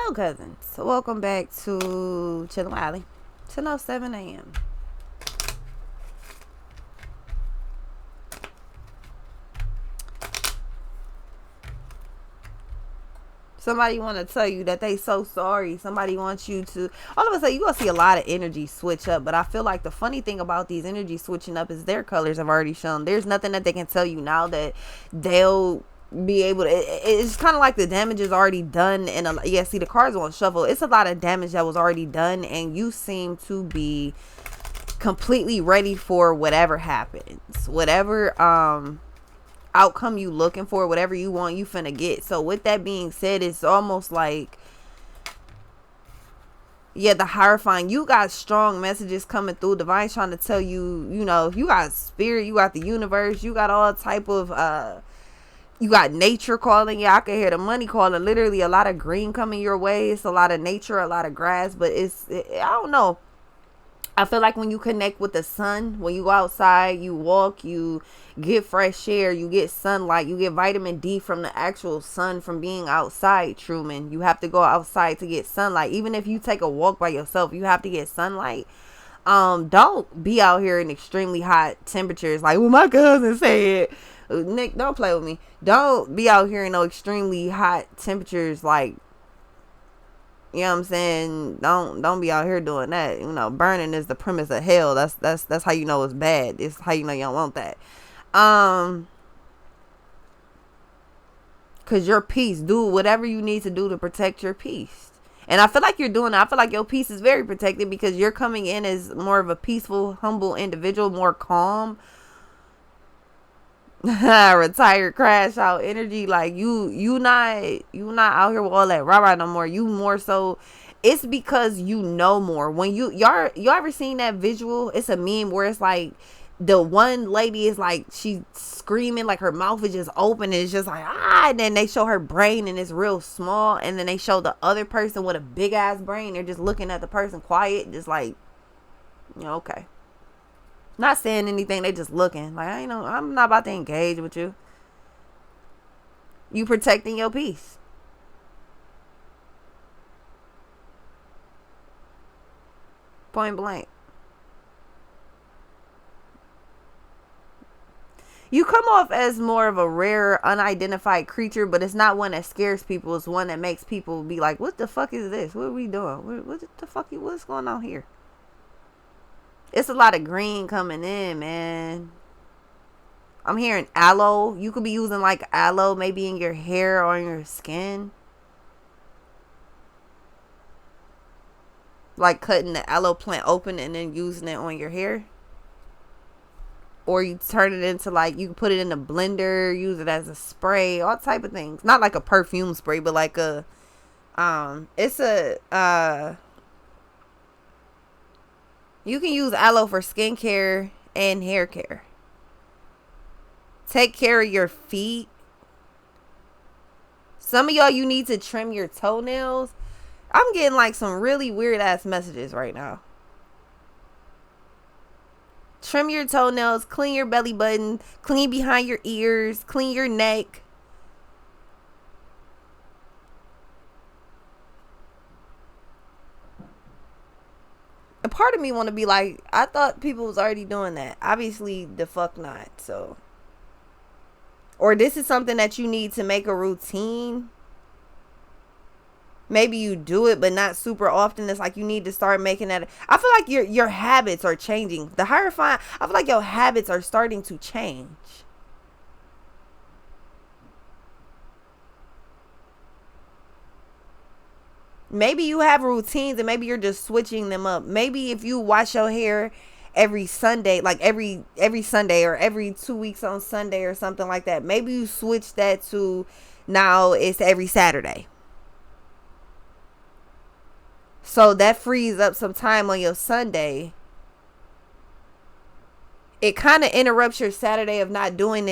Hello, cousins. Welcome back to Chillin' Wiley. 10:07 a.m. Somebody want to tell you that they so sorry. Somebody wants you to. All of a sudden, you're going to see a lot of energy switch up. But I feel like the funny thing about these energy switching up is their colors have already shown. There's nothing that they can tell you now that they'll be able to. It's kind of like the damage is already done. And yeah, see, the cards on shuffle. It's a lot of damage that was already done. And you seem to be completely ready for whatever happens. Whatever outcome you looking for, whatever you want, you finna get. So with that being said, it's almost like, yeah, the Hierophant, you got strong messages coming through. Divine trying to tell you, you know, you got spirit, you got the universe, you got all type of you got nature calling. Yeah, I can hear the money calling. Literally a lot of green coming your way. It's a lot of nature, a lot of grass, but I don't know. I feel like when you connect with the sun, when you go outside, you walk, you get fresh air, you get sunlight, you get vitamin D from the actual sun from being outside, Truman. You have to go outside to get sunlight. Even if you take a walk by yourself, you have to get sunlight. Don't be out here in extremely hot temperatures like what my cousin said. Nick, don't play with me. Don't be out here in no extremely hot temperatures like, you know what I'm saying? Don't be out here doing that. You know, burning is the premise of hell. That's how you know it's bad. It's how you know you don't want that. Cause your peace, do whatever you need to do to protect your peace. And I feel like you're doing that. I feel like your peace is very protected because you're coming in as more of a peaceful, humble individual, more calm. Retired crash out energy. Like you not out here with all that rah no more. You more so, it's because you know more. When you ever seen that visual? It's a meme where it's like the one lady is like she's screaming, like her mouth is just open and it's just like and then they show her brain and it's real small, and then they show the other person with a big ass brain. They're just looking at the person quiet, just like, you know, okay. Not saying anything, they just looking. Like, I'm not about to engage with you. You protecting your peace. Point blank. You come off as more of a rare, unidentified creature, but it's not one that scares people. It's one that makes people be like, what the fuck is this? What are we doing? What the fuck? What's going on here? It's a lot of green coming in, man. I'm hearing aloe. You could be using like aloe maybe in your hair or in your skin. Like cutting the aloe plant open and then using it on your hair. Or you turn it into like, you can put it in a blender, use it as a spray, all type of things. Not like a perfume spray, but like a, it's a, you can use aloe for skincare and hair care. Take care of your feet. Some of y'all, you need to trim your toenails. I'm getting like some really weird ass messages right now. Trim your toenails, clean your belly button, clean behind your ears, clean your neck. A part of me want to be like, I thought people was already doing that. Obviously, the fuck not. So, or this is something that you need to make a routine. Maybe you do it, but not super often. It's like you need to start making that. I feel like your habits are changing. The Hierophant, I feel like your habits are starting to change. Maybe you have routines and maybe you're just switching them up. Maybe if you wash your hair every Sunday, like every Sunday or every 2 weeks on Sunday or something like that, maybe you switch that to now it's every Saturday. So that frees up some time on your Sunday. It kind of interrupts your Saturday of not doing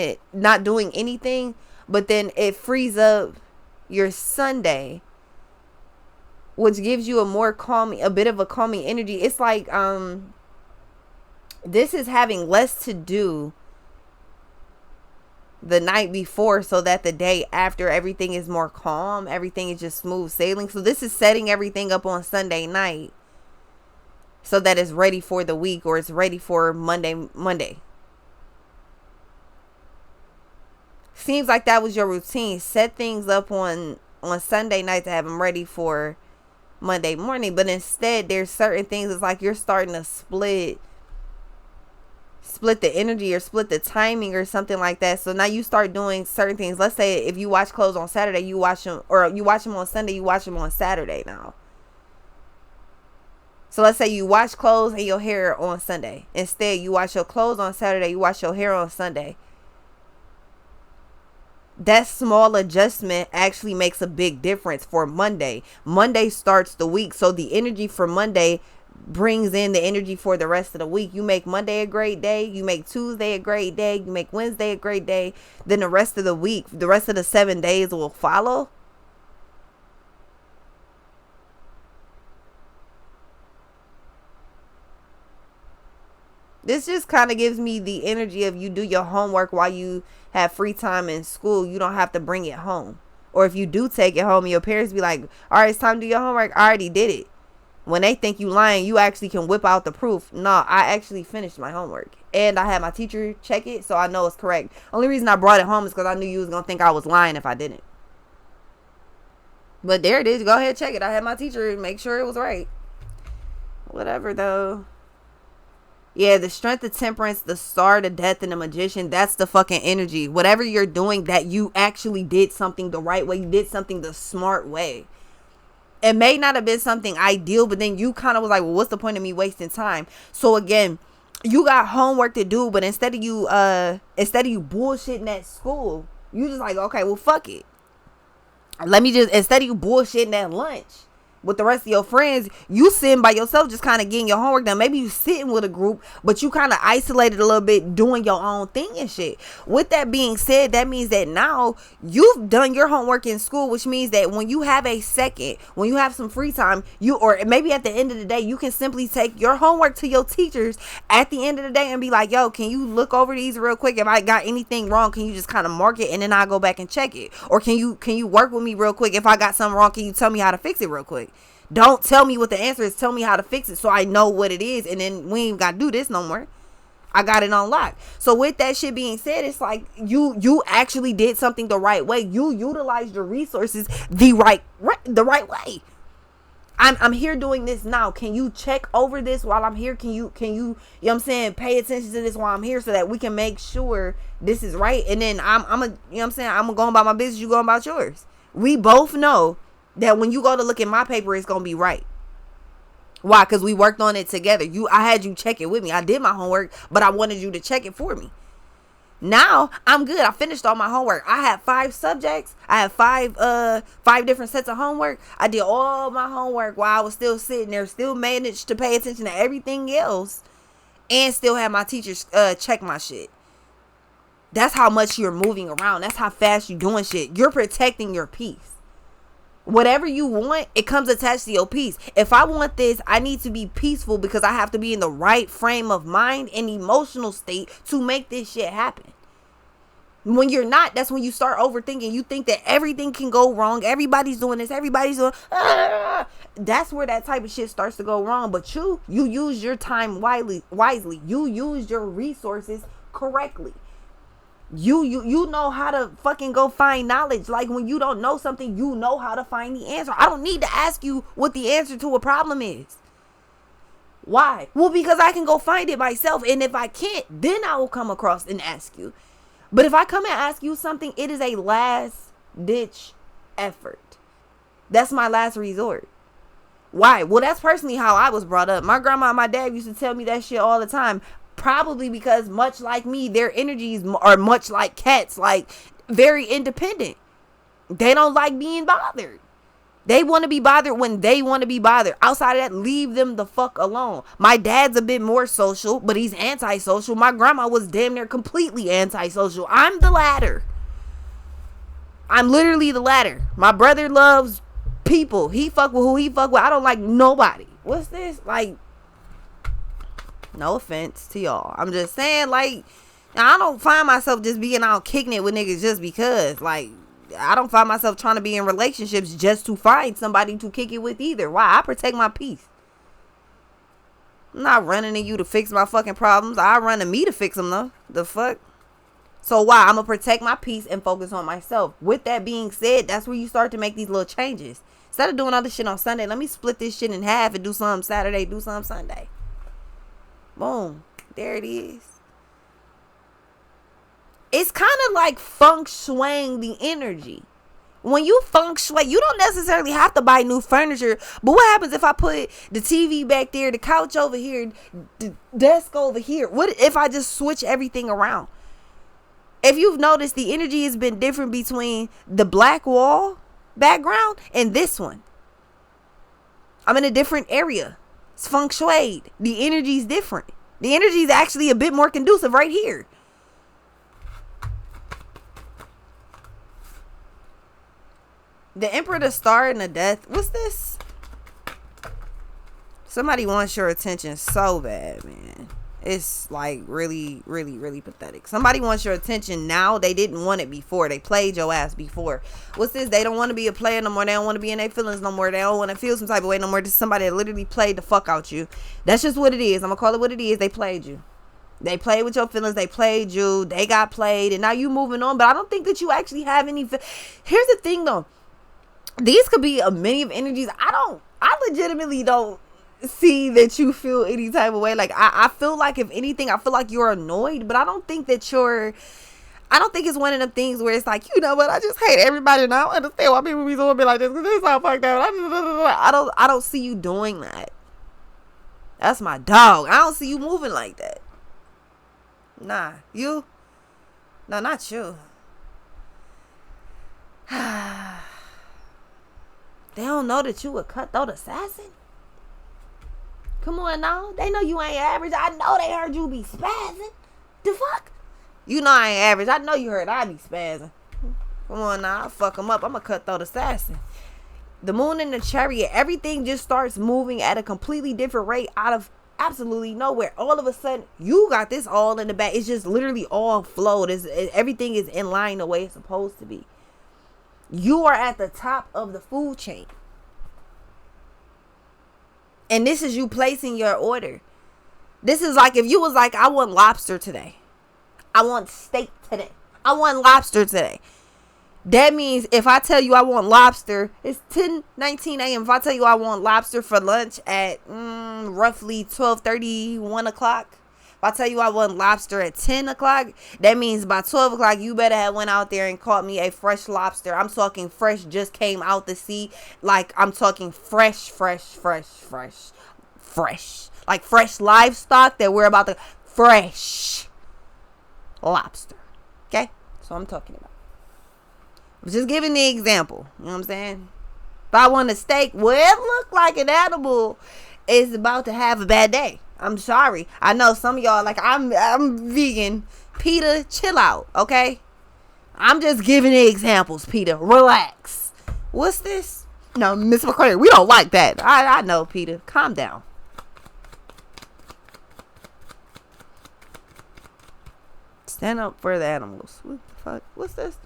anything, but then it frees up your Sunday, which gives you a bit of a calming energy. It's like this is having less to do the night before so that the day after everything is more calm, everything is just smooth sailing. So this is setting everything up on Sunday night so that it's ready for the week, or it's ready for Monday. Seems like that was your routine. Set things up on Sunday night to have them ready for Monday morning. But instead, there's certain things, it's like you're starting to split the energy or split the timing or something like that. So now you start doing certain things. Let's say if you watch clothes on Saturday, you watch them on Sunday, you watch them on Saturday now. So let's say you wash clothes and your hair on Sunday. Instead, you wash your clothes on Saturday, you wash your hair on Sunday. That small adjustment actually makes a big difference for Monday. Monday starts the week, so the energy for Monday brings in the energy for the rest of the week. You make Monday a great day, you make Tuesday a great day, you make Wednesday a great day, then the rest of the week, the rest of the 7 days will follow. This just kind of gives me the energy of you do your homework while you have free time in school. You don't have to bring it home. Or if you do take it home, your parents be like, all right, it's time to do your homework. I already did it. When they think you lying, you actually can whip out the proof. No, I actually finished my homework. And I had my teacher check it, so I know it's correct. Only reason I brought it home is because I knew you was going to think I was lying if I didn't. But there it is. Go ahead, check it. I had my teacher make sure it was right. Whatever, though. Yeah, the strength, the temperance, the star, the death, and the magician, that's the fucking energy. Whatever you're doing, that you actually did something the right way. You did something the smart way. It may not have been something ideal, but then you kind of was like, well, what's the point of me wasting time? So again, you got homework to do, but instead of you bullshitting at school, you just like, okay, well, fuck it. Instead of you bullshitting at lunch with the rest of your friends, you sitting by yourself just kind of getting your homework done. Maybe you sitting with a group, but you kind of isolated a little bit doing your own thing and shit. With that being said, that means that now you've done your homework in school, which means that when you have when you have some free time, or maybe at the end of the day, you can simply take your homework to your teachers at the end of the day and be like, yo, can you look over these real quick? If I got anything wrong, can you just kind of mark it and then I'll go back and check it? Or can you work with me real quick? If I got something wrong, can you tell me how to fix it real quick? Don't tell me what the answer is. Tell me how to fix it so I know what it is. And then we ain't got to do this no more. I got it on lock. So with that shit being said, it's like you actually did something the right way. You utilized your resources the right way. I'm here doing this now. Can you check over this while I'm here? Can you know what I'm saying, pay attention to this while I'm here so that we can make sure this is right? And then I'm going about my business, you going about yours. We both know that when you go to look at my paper, it's going to be right. Why? Because we worked on it together. I had you check it with me. I did my homework, but I wanted you to check it for me. Now, I'm good. I finished all my homework. I had 5 subjects. I had 5 different sets of homework. I did all my homework while I was still sitting there, still managed to pay attention to everything else, and still had my teachers check my shit. That's how much you're moving around. That's how fast you're doing shit. You're protecting your peace. Whatever you want, it comes attached to your peace. If I want this, I need to be peaceful because I have to be in the right frame of mind and emotional state to make this shit happen. When you're not, that's when you start overthinking. You think that everything can go wrong. Everybody's doing this. Everybody's doing. That's where that type of shit starts to go wrong. But you use your time wisely. You use your resources correctly. You know how to fucking go find knowledge. Like when you don't know something, you know how to find the answer. I don't need to ask you what the answer to a problem is. Why? Well, because I can go find it myself. And if I can't, then I will come across and ask you. But if I come and ask you something, it is a last ditch effort. That's my last resort. Why? Well, that's personally how I was brought up. My grandma and my dad used to tell me that shit all the time. Probably because, much like me, their energies are much like cats, like very independent. They don't like being bothered. They want to be bothered when they want to be bothered. Outside of that, leave them the fuck alone. My dad's a bit more social, but he's antisocial. My grandma was damn near completely antisocial. I'm the latter. I'm literally the latter. My brother loves people. He fuck with who he fuck with. I don't like nobody. What's this? Like, no offense to y'all. I'm just saying, like, Now, I don't find myself just being out kicking it with niggas just because. Like, I don't find myself trying to be in relationships just to find somebody to kick it with either. Why? I protect my peace. I'm not running to you to fix my fucking problems. I run to me to fix them, though. The fuck? So why? I'm going to protect my peace and focus on myself. With that being said, that's where you start to make these little changes. Instead of doing all this shit on Sunday, let me split this shit in half and do something Saturday, do something Sunday. Boom. There it is. It's kind of like feng shuiing the energy. When you feng shui, you don't necessarily have to buy new furniture. But what happens if I put the TV back there, the couch over here, the desk over here? What if I just switch everything around? If you've noticed, the energy has been different between the black wall background and this one. I'm in a different area. It's feng shui. The energy is different. The energy is actually a bit more conducive right here. The Emperor, the Star, and the Death. What's this? Somebody wants your attention so bad, man. It's like really, really, really pathetic. Somebody wants your attention now. They didn't want it before. They played your ass before. What's this? They don't want to be a player no more. They don't want to be in their feelings no more. They don't want to feel some type of way no more. This is somebody that literally played the fuck out you. That's just what it is. I'm going to call it what it is. They played you. They played with your feelings. They played you. They got played. And now you moving on. But I don't think that you actually have any. Here's the thing, though. These could be a many of energies. I legitimately don't see that you feel any type of way. Like, I feel like, if anything, I feel like you're annoyed, but I don't think that I don't think it's one of them things where it's like, you know what, I just hate everybody and I don't understand why people be doing me like this, because this sound fucked up. I don't see you doing that. That's my dog. I don't see you moving like that. Nah. You? No, not you. They don't know that you a cutthroat assassin? Come on now. They know you ain't average. I know they heard you be spazzing. The fuck? You know I ain't average. I know you heard I be spazzing. Come on now. I'll fuck them up. I'm a cutthroat assassin. The moon and the chariot, everything just starts moving at a completely different rate out of absolutely nowhere. All of a sudden, you got this all in the back. It's just literally all flowed. Everything is in line the way it's supposed to be. You are at the top of the food chain. And this is you placing your order. This is like if you was like, I want lobster today. I want steak today. I want lobster today. That means if I tell you I want lobster, it's 10:19 a.m. If I tell you I want lobster for lunch at roughly 12:30, 1 o'clock. If I tell you I want lobster at 10 o'clock, that means by 12 o'clock, you better have went out there and caught me a fresh lobster. I'm talking fresh, just came out the sea. Like, I'm talking fresh. Like fresh livestock that we're about to, fresh lobster. Okay? That's what I'm talking about. I'm just giving the example. You know what I'm saying? If I want a steak, well, it look like an animal is about to have a bad day. I'm sorry. I know some of y'all like, I'm vegan. Peter, chill out, okay? I'm just giving the examples, Peter. Relax. What's this? No, Miss McClary, we don't like that. I know, Peter. Calm down. Stand up for the animals. What the fuck? What's this?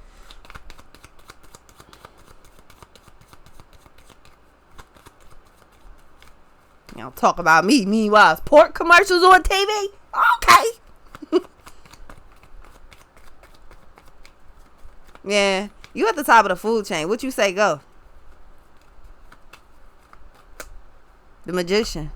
Y'all talk about me. Meanwhile, it's pork commercials on TV. Okay. Yeah. You at the top of the food chain. What you say go? The Magician.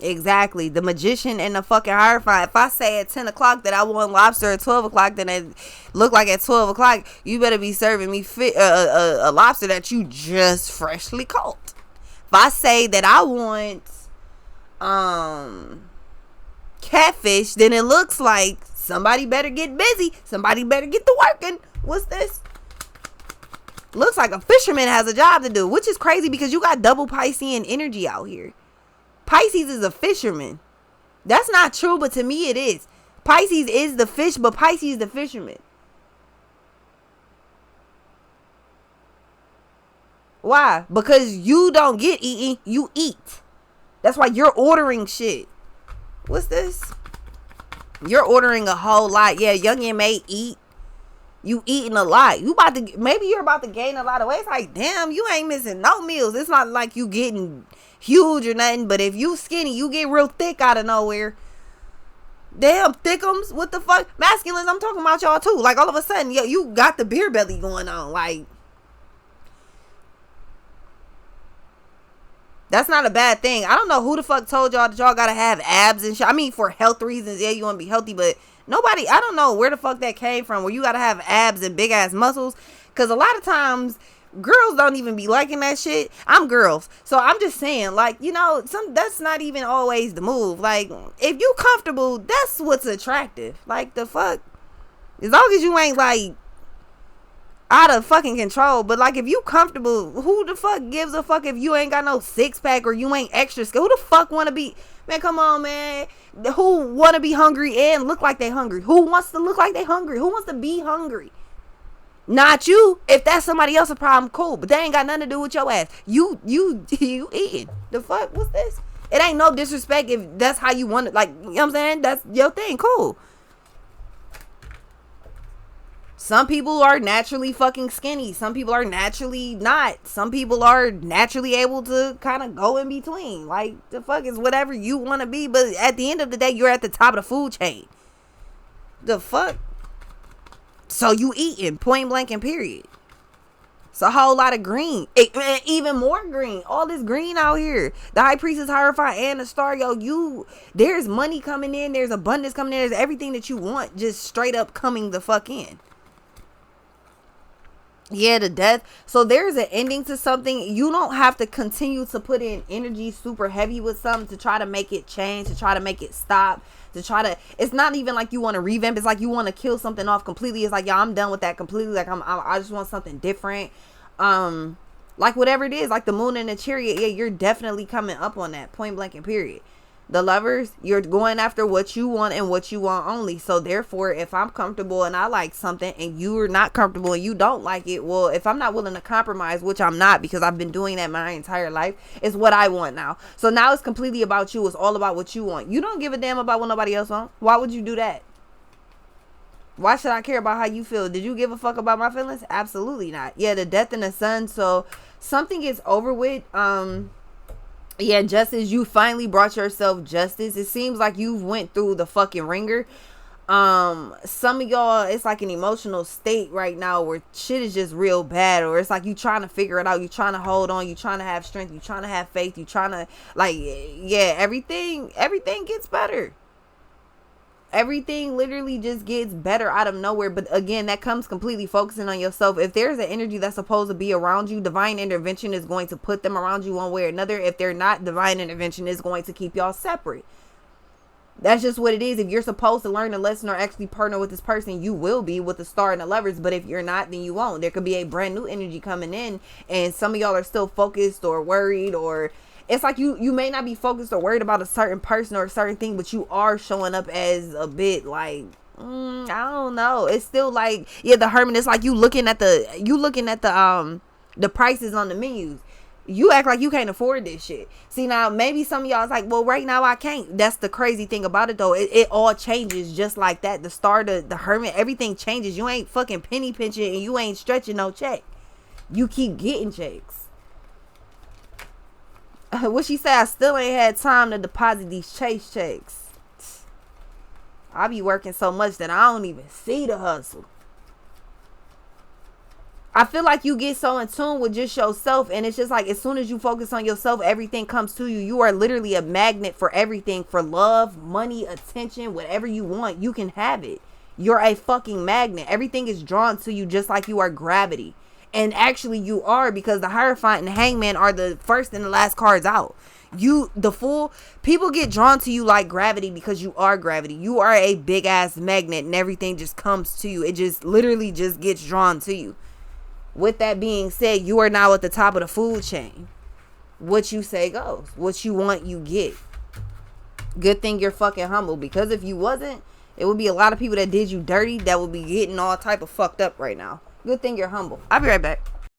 Exactly. The Magician and the fucking Hierophant. If I say at 10 o'clock that I want lobster at 12 o'clock, then it look like at 12 o'clock, you better be serving me a lobster that you just freshly caught. If I say that I want catfish, then it looks like somebody better get busy. Somebody better get to working. What's this? Looks like a fisherman has a job to do, which is crazy because you got double Piscean energy out here. Pisces is a fisherman. That's not true, but to me it is. Pisces is the fish, but Pisces is the fisherman. Why? Because you don't get eating, you eat. That's why you're ordering shit. What's this? You're ordering a whole lot. Yeah, Youngin may eat. You eating a lot. Maybe you're about to gain a lot of weight. It's like, damn, you ain't missing no meals. It's not like you getting huge or nothing. But if you skinny, you get real thick out of nowhere. Damn, thickums. What the fuck? Masculines, I'm talking about y'all too. Like, all of a sudden, yo, you got the beer belly going on. Like, that's not a bad thing. I don't know who the fuck told y'all that y'all gotta have abs and shit. I mean, for health reasons, yeah, you want to be healthy, but nobody, I don't know where the fuck that came from, where you gotta have abs and big ass muscles. Because a lot of times, girls don't even be liking that shit. I'm girls. So I'm just saying, like, you know, that's not even always the move. Like, if you comfortable, that's what's attractive. Like, the fuck? As long as you ain't, like, out of fucking control. But like, if you comfortable, who the fuck gives a fuck if you ain't got no six-pack or you ain't extra skill? Who the fuck want to be, man, come on, man. Who want to be hungry and look like they hungry? Who wants to look like they hungry? Who wants to be hungry? Not you. If that's somebody else's problem, cool, but they ain't got nothing to do with your ass. You eating. The fuck? What's this? It ain't no disrespect if that's how you want it. Like, you know what I'm saying? That's your thing. Cool. Some people are naturally fucking skinny. Some people are naturally not. Some people are naturally able to kind of go in between. Like, the fuck is whatever you want to be. But at the end of the day, you're at the top of the food chain. The fuck? So you eating, point blank and period. It's a whole lot of green. Even more green. All this green out here. The High Priestess, Hierophant, and the Star. Yo, there's money coming in. There's abundance coming in. There's everything that you want just straight up coming the fuck in. Yeah, the death. So there's an ending to something. You don't have to continue to put in energy super heavy with something to try to make it change, to try to make it stop, to try to, it's not even like you want to revamp. It's like you want to kill something off completely. It's like, yeah, I'm done with that completely. Like, I just want something different. Like whatever it is, like the Moon and the Chariot. Yeah, you're definitely coming up on that, point blank and period. The Lovers, you're going after what you want and what you want only. So therefore, if I'm comfortable and I like something and you're not comfortable and you don't like it, well, if I'm not willing to compromise, which I'm not because I've been doing that my entire life, it's what I want now. So now it's completely about you. It's all about what you want. You don't give a damn about what nobody else wants. Why would you do that? Why should I care about how you feel? Did you give a fuck about my feelings? Absolutely not. Yeah, the Death and the Sun. So something is over with. Yeah, justice. You finally brought yourself justice. It seems like you've went through the fucking ringer. Some of y'all, it's like an emotional state right now where shit is just real bad, or it's like you trying to figure it out. You trying to hold on. You trying to have strength. You trying to have faith. You trying to, like, yeah, everything gets better. Everything literally just gets better out of nowhere. But again, that comes completely focusing on yourself. If there's an energy that's supposed to be around you, divine intervention is going to put them around you one way or another. If they're not, divine intervention is going to keep y'all separate. That's just what it is. If you're supposed to learn a lesson or actually partner with this person, you will be with the Star and the Lovers. But if you're not, then you won't. There could be a brand new energy coming in, and some of y'all are still focused or worried, or it's like you may not be focused or worried about a certain person or a certain thing, but you are showing up as a bit like, I don't know. It's still like, yeah, the Hermit. It's like you looking at the prices on the menus. You act like you can't afford this shit. See, now maybe some of y'all is like, well, right now I can't. That's the crazy thing about it, though. It all changes just like that. The Star, the Hermit, everything changes. You ain't fucking penny pinching and you ain't stretching no check. You keep getting checks. What she said, I still ain't had time to deposit these chase checks. I be working so much that I don't even see the hustle. I feel like you get so in tune with just yourself, and it's just like as soon as you focus on yourself, everything comes to you. You are literally a magnet for everything, for love, money, attention, whatever you want, you can have it. You're a fucking magnet. Everything is drawn to you just like you are gravity. And actually you are, because the Hierophant and Hangman are the first and the last cards out. You, the Fool, people get drawn to you like gravity because you are gravity. You are a big ass magnet and everything just comes to you. It just literally just gets drawn to you. With that being said, you are now at the top of the food chain. What you say goes. What you want, you get. Good thing you're fucking humble, because if you wasn't, it would be a lot of people that did you dirty that would be getting all type of fucked up right now. Good thing you're humble. I'll be right back.